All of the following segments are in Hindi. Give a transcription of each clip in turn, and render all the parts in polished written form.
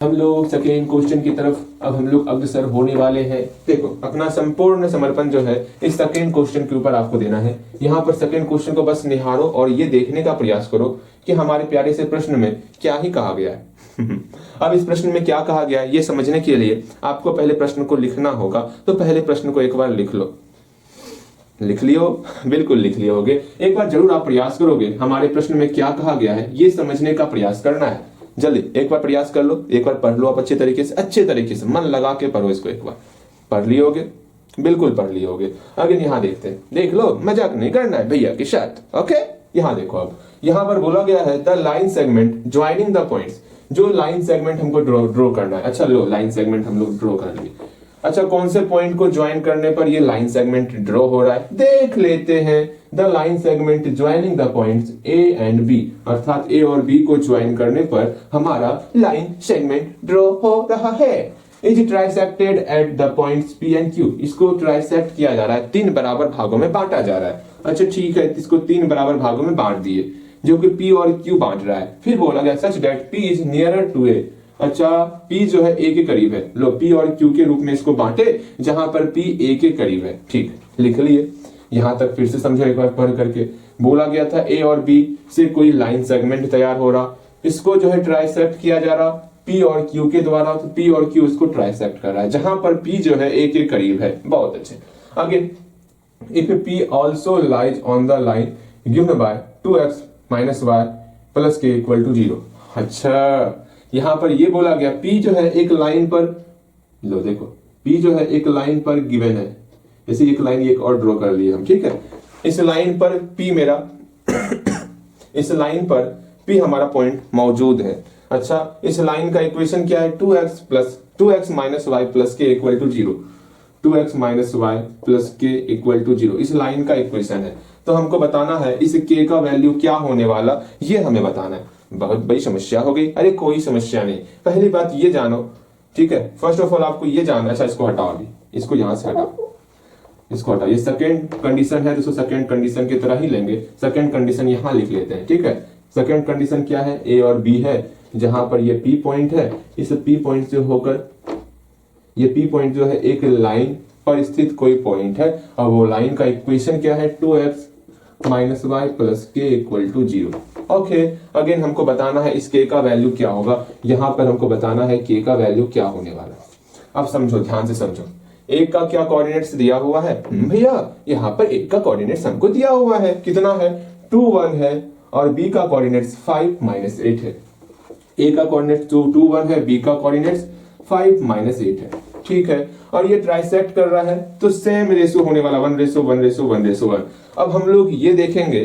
हम लोग सेकेंड क्वेश्चन की तरफ अब हम लोग अग्रसर होने वाले हैं। देखो अपना संपूर्ण समर्पण जो है इस सेकेंड क्वेश्चन के ऊपर आपको देना है। यहाँ पर सेकेंड क्वेश्चन को बस निहारो और ये देखने का प्रयास करो कि हमारे प्यारे से प्रश्न में क्या ही कहा गया है। अब इस प्रश्न में क्या कहा गया है ये समझने के लिए आपको पहले प्रश्न को लिखना होगा। तो पहले प्रश्न को एक बार लिख लो। लिख लियो? बिल्कुल लिख लिए होगे। एक बार जरूर आप प्रयास करोगे हमारे प्रश्न में क्या कहा गया है ये समझने का प्रयास करना है। जल्दी एक बार प्रयास कर लो, एक बार पढ़ लो आप अच्छे तरीके से मन लगा के पढ़ो इसको। एक बार पढ़ लिए होगे, बिल्कुल पढ़ लिए होगे। आगे यहाँ देखते हैं, देख लो, मजाक नहीं करना है भैया की शर्त। ओके, यहाँ देखो, अब यहाँ पर बोला गया है the line segment joining the points. जो लाइन सेगमेंट हमको ड्रॉ करना है। अच्छा लो, लाइन सेगमेंट हम लोग ड्रॉ कर लिए। अच्छा, कौन से पॉइंट को ज्वाइन करने पर ये लाइन सेगमेंट ड्रॉ हो रहा है देख लेते हैं। The line segment joining the points A and B, अर्थात ए और बी को ज्वाइन करने पर हमारा लाइन सेगमेंट ड्रॉ हो रहा है। Is trisected at the points P and Q. इसको ट्राइसेक्ट किया जा रहा है, 3 बराबर भागों में बांटा जा रहा है। अच्छा ठीक है, इसको 3 बराबर भागों में बांट दिए जो कि पी और क्यू बांट रहा है। फिर बोला गया such that P is nearer to A. अच्छा, P जो है A के करीब है। लो P और Q के रूप में इसको बांटे जहां पर P A के करीब है। ठीक, लिख लिए। यहां तक फिर से समझो एक बार पढ़ करके। बोला गया था A और B से कोई लाइन सेगमेंट तैयार हो रहा, इसको जो है ट्राइसेक्ट किया जा रहा P और Q के द्वारा। तो P और Q इसको ट्राइसेक्ट कर रहा है जहां पर P जो है A के करीब है। बहुत अच्छे। आगे, if P also lies on the line given by 2x minus y plus k equal to 0। अच्छा, यहां पर ये बोला गया P जो है एक लाइन पर, लो देखो P जो है एक लाइन पर गिवन है। जैसे एक लाइन एक और ड्रॉ कर लिए हम, ठीक है। इस लाइन पर P मेरा इस लाइन पर P हमारा पॉइंट मौजूद है। अच्छा, इस लाइन का इक्वेशन क्या है? 2x minus y plus k equal to 0। 2x minus y plus k equal to 0 इस लाइन का इक्वेशन है। तो हमको बताना है इस k का वैल्यू क्या होने वाला, ये हमें बताना है। बहुत बड़ी समस्या हो गई। अरे कोई समस्या नहीं, पहली बात ये जानो, ठीक है। फर्स्ट ऑफ ऑल आपको ये जानना। अच्छा, इसको हटाओ, अभी इसको यहां से हटाओ, इसको हटाओ। ये सेकंड कंडीशन है, तो सेकंड कंडीशन की तरह ही लेंगे। सेकंड कंडीशन यहां लिख लेते हैं, ठीक है। सेकंड कंडीशन क्या है? ए और बी है, जहां पर ये पी पॉइंट है। इस पी पॉइंट से होकर ये पी पॉइंट जो है एक लाइन पर स्थित कोई पॉइंट है, और वो लाइन का इक्वेशन क्या है? 2x minus y plus k equal to 0। Okay, again हमको बताना है इस k का वैल्यू क्या होगा। यहां पर हमको बताना है k का वैल्यू क्या होने वाला है। अब समझो, ध्यान से समझो। a का क्या कोऑर्डिनेट्स दिया हुआ है भैया? यहाँ पर a का कोऑर्डिनेट्स हमको दिया हुआ है, कितना है? 2 1 है, और b का कोऑर्डिनेट्स 5 माइनस 8 है। a का कोऑर्डिनेट्स 2 1 है, b का कोऑर्डिनेट्स 5 माइनस 8 है, ठीक है। और ये ट्राइसेक्ट कर रहा है, तो सेम रेशो होने वाला 1:1:1:1। अब हम लोग ये देखेंगे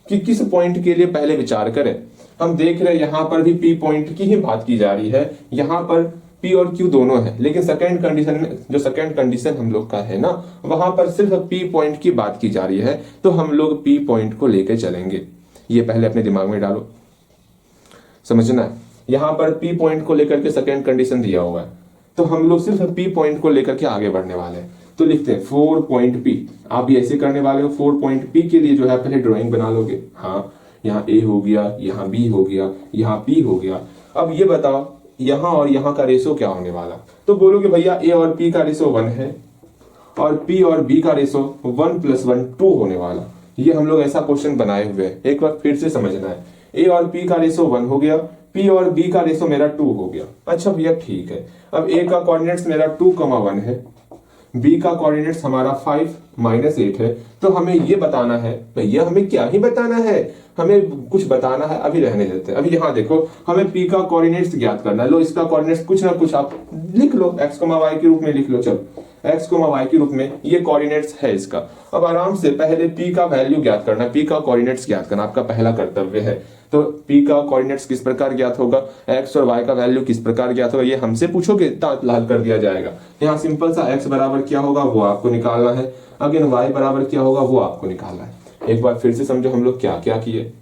कि किस पॉइंट के लिए पहले विचार करें। हम देख रहे हैं यहां पर भी P पॉइंट की ही बात की जा रही है। यहां पर P और Q दोनों है, लेकिन सेकंड कंडीशन में, जो सेकंड कंडीशन हम लोग का है ना, वहां पर सिर्फ P पॉइंट की बात की जा रही है। तो हम लोग P पॉइंट को लेकर चलेंगे। ये पहले अपने दिमाग में डालो, समझना है। यहां पर P पॉइंट को लेकर के सेकंड कंडीशन दिया हुआ है, तो हम लोग सिर्फ P पॉइंट को लेकर के आगे बढ़ने वाले हैं। तो लिखते हैं 4 पॉइंट P। आप भी ऐसे करने वाले हो। 4 पॉइंट P के लिए जो है पहले ड्राइंग बना लोगे। हाँ, यहाँ A हो गया, यहाँ B हो गया, यहाँ P हो गया। अब ये बताओ यहाँ और यहाँ का रेशो क्या होने वाला? तो बोलोगे भैया A और P का रेशो 1 है, और P और B का रेशो 1 + 1 2 होने वाला। ये हम लोग ऐसा क्वेश्चन बनाए हुए हैं, एक बार फिर से समझना है। A और P का रेशो 1 हो गया, P और B का रेशो मेरा 2 हो गया। अच्छा भैया ठीक है। अब A का कोऑर्डिनेट्स मेरा 2,1 है, B का कोऑर्डिनेट्स हमारा 5 माइनस 8 है। तो हमें ये बताना है भैया, हमें क्या ही बताना है, हमें कुछ बताना है। अभी रहने देते हैं। अभी यहाँ देखो, हमें P का कोऑर्डिनेट्स ज्ञात करना है। लो, इसका कोऑर्डिनेट्स कुछ ना कुछ आप लिख लो, x, y के रूप में लिख लो। चलो, x, y के रूप में ये कोऑर्डिनेट्स है इसका। अब आराम से पहले P का वैल्यू ज्ञात करना, P का कोऑर्डिनेट्स ज्ञात करना आपका पहला कर्तव्य है। तो P का कोऑर्डिनेट्स किस प्रकार ज्ञात होगा, x और y का वैल्यू किस प्रकार ज्ञात होगा, ये हमसे पूछोगे दांत लाल कर दिया जाएगा। यहाँ सिंपल सा x बराबर क्या होगा वो आपको निकालना है, अगेन y बराबर क्या होगा वो आपको निकालना है। एक बार फिर से समझो हम लोग क्या क्या किए।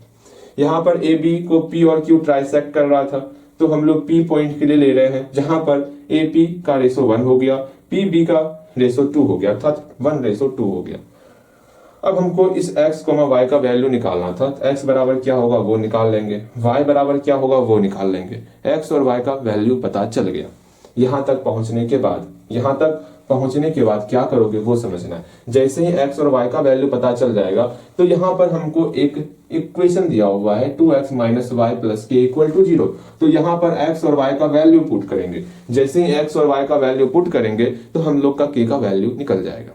यहाँ पर a b को P और Q ट्राइसेक्ट कर रहा था, तो हम लोग P पॉइंट के लिए ले रहे हैं, जहां पर AP का रेशो 1 हो गया, PB का रेशो 2 हो गया, अर्थात 1:2 हो गया। अब हमको इस x, y का वैल्यू निकालना था। x बराबर क्या होगा वो निकाल लेंगे, y बराबर क्या होगा वो निकाल लेंगे। x और y का वैल्यू पता चल गया। यहां तक पहुंचने के बाद क्या करोगे वो समझना है। जैसे ही x और y का वैल्यू पता चल जाएगा तो यहां पर हमको एक इक्वेशन दिया हुआ है 2x minus y plus k equal to 0। तो यहां पर x और y का वैल्यू पुट करेंगे। जैसे ही x और y का वैल्यू पुट करेंगे तो हम लोग का k का वैल्यू निकल जाएगा।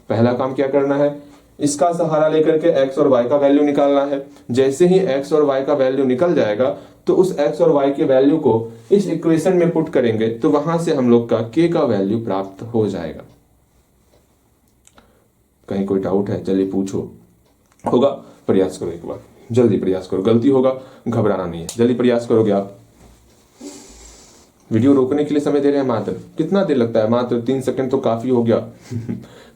पहला काम क्या करना है, इसका सहारा लेकर के x और y का वैल्यू निकालना है। जैसे ही x और y का वैल्यू निकल जाएगा तो उस x और y के वैल्यू को इस इक्वेशन में पुट करेंगे तो वहां से हम लोग का k का वैल्यू प्राप्त हो जाएगा। कहीं कोई डाउट है चलिए पूछो। होगा, प्रयास करो, एक बार जल्दी प्रयास करो, गलती होगा घबराना नहीं है, जल्दी प्रयास करोगे आप। वीडियो रोकने के लिए समय दे रहे हैं मात्र, कितना देर लगता है, मात्र 3 सेकंड तो काफी हो गया।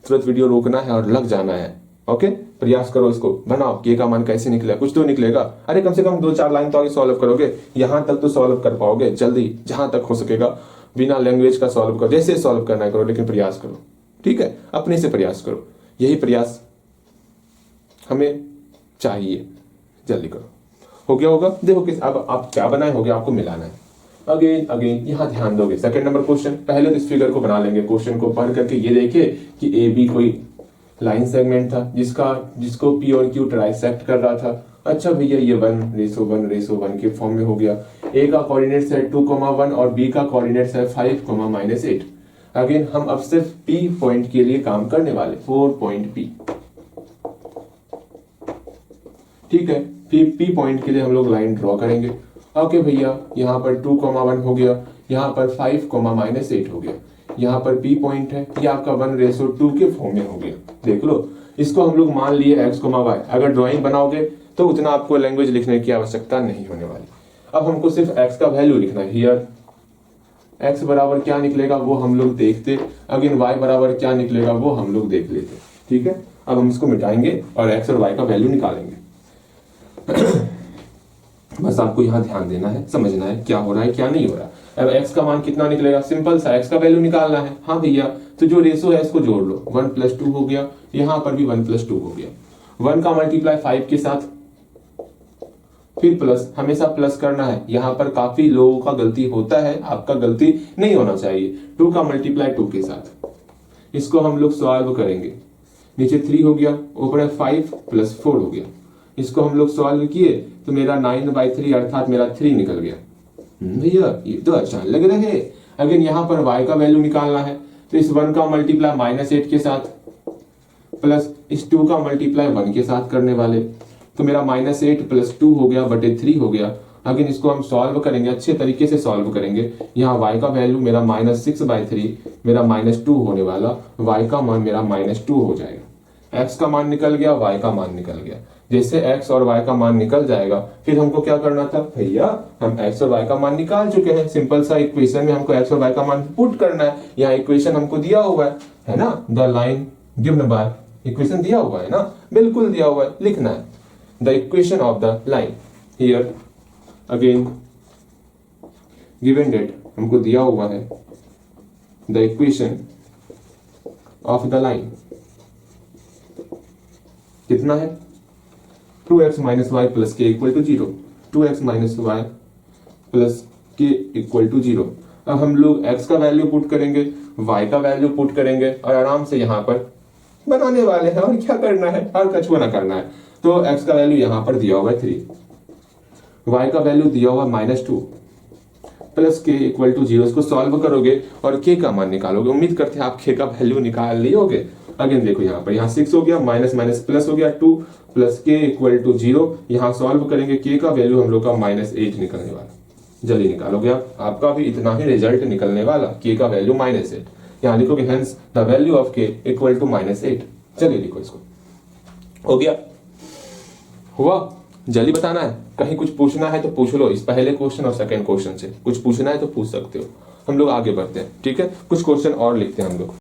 तुरंत वीडियो रोकना है और लग जाना है। ओके, प्रयास करो, इसको बनाओ। के का मान कैसे निकलेगा, कुछ तो निकलेगा। अरे कम से कम 2-4 लाइन तो आगे सॉल्व करोगे, यहां तक तो सॉल्व कर पाओगे। जल्दी जहां तक हो सकेगा बिना लैंग्वेज का सॉल्व करो, जैसे सॉल्व करना है करो, लेकिन प्रयास करो। ठीक है, अपने से प्रयास करो, यही प्रयास हमें चाहिए। जल्दी करो, हो गया होगा। देखो किस अब आप क्या बनाए होगे, आपको मिलाना है। अगेन यहाँ ध्यान दोगे। सेकंड नंबर क्वेश्चन, पहले तो इस फिगर को बना लेंगे। क्वेश्चन को पढ़ करके ये देखे कि ए बी कोई लाइन सेगमेंट था जिसको पी और क्यू ट्राइसेक्ट कर रहा था। अच्छा भैया ये 1:1:1 के फॉर्म में हो गया। ए का कोऑर्डिनेट्स है 2,1 और बी का कोऑर्डिनेट्स है 5,-8। अगेन हम अब सिर्फ पी पॉइंट के लिए काम करने वाले, 4 पॉइंट पी। ठीक है, पी पॉइंट के लिए हम लोग लाइन ड्रॉ करेंगे। ओके भैया, यहाँ पर 2,1 हो गया, यहाँ पर 5,-8 हो गया। यहाँ पर पी पॉइंट है, ये आपका 1:2 के फॉर्म में हो गया। देख लो, इसको हम लोग मान लिए x, y। अगर ड्राइंग बनाओगे तो उतना आपको लैंग्वेज लिखने की आवश्यकता नहीं होने वाली। अब हमको सिर्फ x का वैल्यू लिखना है। हियर x बराबर क्या निकलेगा वो हम लोग देखते, अगेन y बराबर क्या निकलेगा वो हम लोग देख लेते। ठीक है, अब हम इसको मिटाएंगे और x और y का वैल्यू निकालेंगे। बस आपको यहाँ ध्यान देना है, समझना है क्या हो रहा है क्या नहीं हो रहा। अब x का मान कितना निकलेगा, सिंपल सा, x का वैल्यू निकालना है। हाँ भैया, तो जो रेशो है इसको जोड़ लो, 1+2 हो गया, यहाँ पर भी 1+2 हो गया। 1 का मल्टीप्लाई 5 के साथ, फिर प्लस, हमेशा प्लस करना है। यहाँ पर काफी लोगों का गलती होता है, आपका गलती नहीं होना चाहिए। 2 का मल्टीप्लाई 2 के साथ, इसको हम लोग सॉल्व करेंगे। नीचे 3 हो गया, ऊपर है 5 + 4 हो गया। इसको हम लोग सॉल्व किए तो मेरा 9/3 अर्थात मेरा 3 निकल गया। भैया ये तो अच्छा लग रहा है। अगेन यहाँ पर y का वैल्यू निकालना है, तो इस 1 का मल्टीप्लाई -8 के साथ प्लस इस 2 का मल्टीप्लाई 1 के साथ करने वाले, तो मेरा -8 + 2 हो गया बटे 3 हो गया। अगेन इसको हम सॉल्व करेंगे, अच्छे तरीके से सॉल्व करेंगे। यहाँ y का वैल्यू मेरा -6/3 मेरा -2 होने वाला, y का मान मेरा -2 हो जाएगा। x का मान निकल गया, y का मान निकल गया। जैसे x और y का मान निकल जाएगा, फिर हमको क्या करना था भैया, हम x और y का मान निकाल चुके हैं। सिंपल सा इक्वेशन में हमको x और y का मान पुट करना है। यहाँ इक्वेशन हमको दिया हुआ है ना, the line given bye, equation दिया हुआ है ना, बिल्कुल दिया हुआ है, लिखना है the equation of the line. Here again given that हमको दिया हुआ है the equation of the line कितना है, 2x - y + k = 0। 2x - y + k = 0। अब हम लोग x का वैल्यू पुट करेंगे, y का वैल्यू पुट करेंगे और आराम से यहाँ पर बनाने वाले हैं। और क्या करना है, और कछुआ ना करना है। तो x का वैल्यू यहाँ पर दिया हुआ है 3, y का वैल्यू दिया हुआ -2 + k = 0। इसको सॉल्व करोगे और k का मान निकालोगे। उम्मीद करते हैं आप k का वैल्यू निकाल लियोगे। अगेन देखो यहाँ पर, यहाँ 6 हो गया, माइनस प्लस हो गया, 2 + k = 0। यहाँ सॉल्व करेंगे, k का वैल्यू हम लोग का -8 निकलने वाला। जल्दी निकालोगे आप, आपका भी इतना ही रिजल्ट निकलने वाला, k का वैल्यू -8। यहाँ लिखोगे hence the value of k = -8। चलिए लिखो इसको। हो गया, हुआ। जल्दी बताना है, कहीं कुछ पूछना है तो पूछ लो। इस पहले क्वेश्चन और सेकंड क्वेश्चन से कुछ पूछना है तो पूछ सकते हो। हम लोग आगे बढ़ते हैं, ठीक है। कुछ क्वेश्चन और लिखते हैं हम लोग।